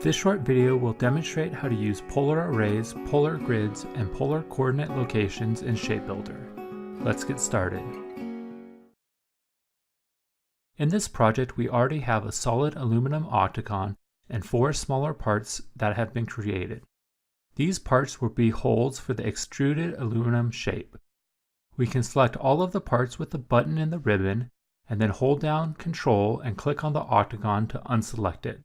This short video will demonstrate how to use polar arrays, polar grids, and polar coordinate locations in ShapeBuilder. Let's get started. In this project, we already have a solid aluminum octagon and 4 smaller parts that have been created. These parts will be holes for the extruded aluminum shape. We can select all of the parts with the button in the ribbon, and then hold down Ctrl and click on the octagon to unselect it.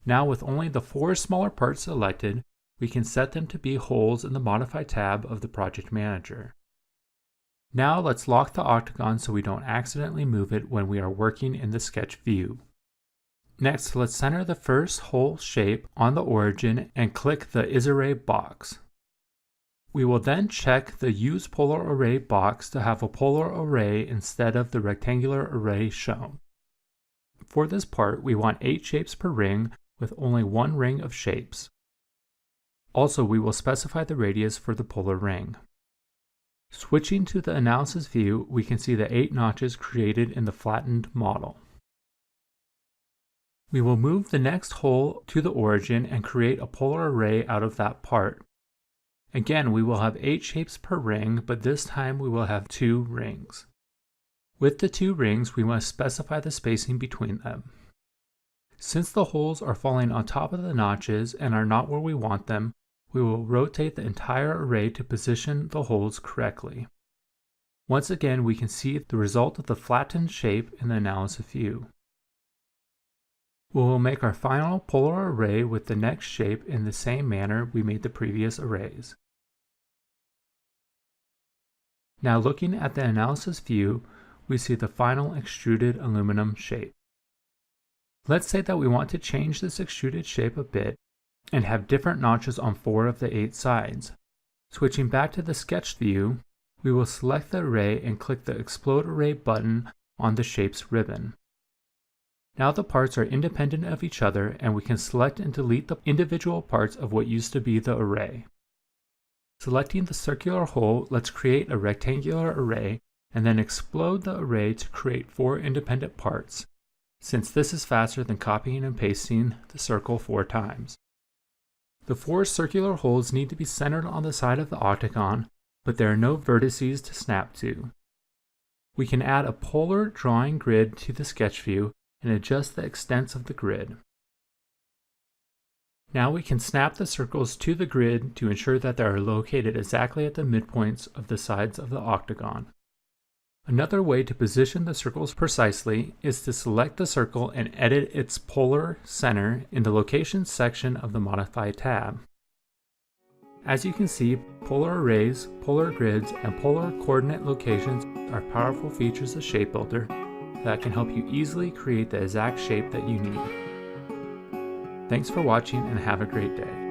Now with only the 4 smaller parts selected, we can set them to be holes in the Modify tab of the Project Manager. Now let's lock the octagon so we don't accidentally move it when we are working in the sketch view. Next, let's center the first hole shape on the origin and click the isArray box. We will then check the Use Polar Array box to have a polar array instead of the rectangular array shown. For this part, we want 8 shapes per ring with only 1 ring of shapes. Also, we will specify the radius for the polar ring. Switching to the analysis view, we can see the 8 notches created in the flattened model. We will move the next hole to the origin and create a polar array out of that part. Again, we will have 8 shapes per ring, but this time we will have 2 rings. With the 2 rings, we must specify the spacing between them. Since the holes are falling on top of the notches and are not where we want them, we will rotate the entire array to position the holes correctly. Once again, we can see the result of the flattened shape in the analysis view. We will make our final polar array with the next shape in the same manner we made the previous arrays. Now looking at the analysis view, we see the final extruded aluminum shape. Let's say that we want to change this extruded shape a bit and have different notches on 4 of the 8 sides. Switching back to the sketch view, we will select the array and click the Explode Array button on the Shapes ribbon. Now the parts are independent of each other and we can select and delete the individual parts of what used to be the array. Selecting the circular hole, let's create a rectangular array and then explode the array to create 4 independent parts, since this is faster than copying and pasting the circle 4 times. The 4 circular holes need to be centered on the side of the octagon, but there are no vertices to snap to. We can add a polar drawing grid to the sketch view and adjust the extents of the grid. Now we can snap the circles to the grid to ensure that they are located exactly at the midpoints of the sides of the octagon. Another way to position the circles precisely is to select the circle and edit its polar center in the Locations section of the Modify tab. As you can see, polar arrays, polar grids, and polar coordinate locations are powerful features of ShapeBuilder that can help you easily create the exact shape that you need. Thanks for watching and have a great day.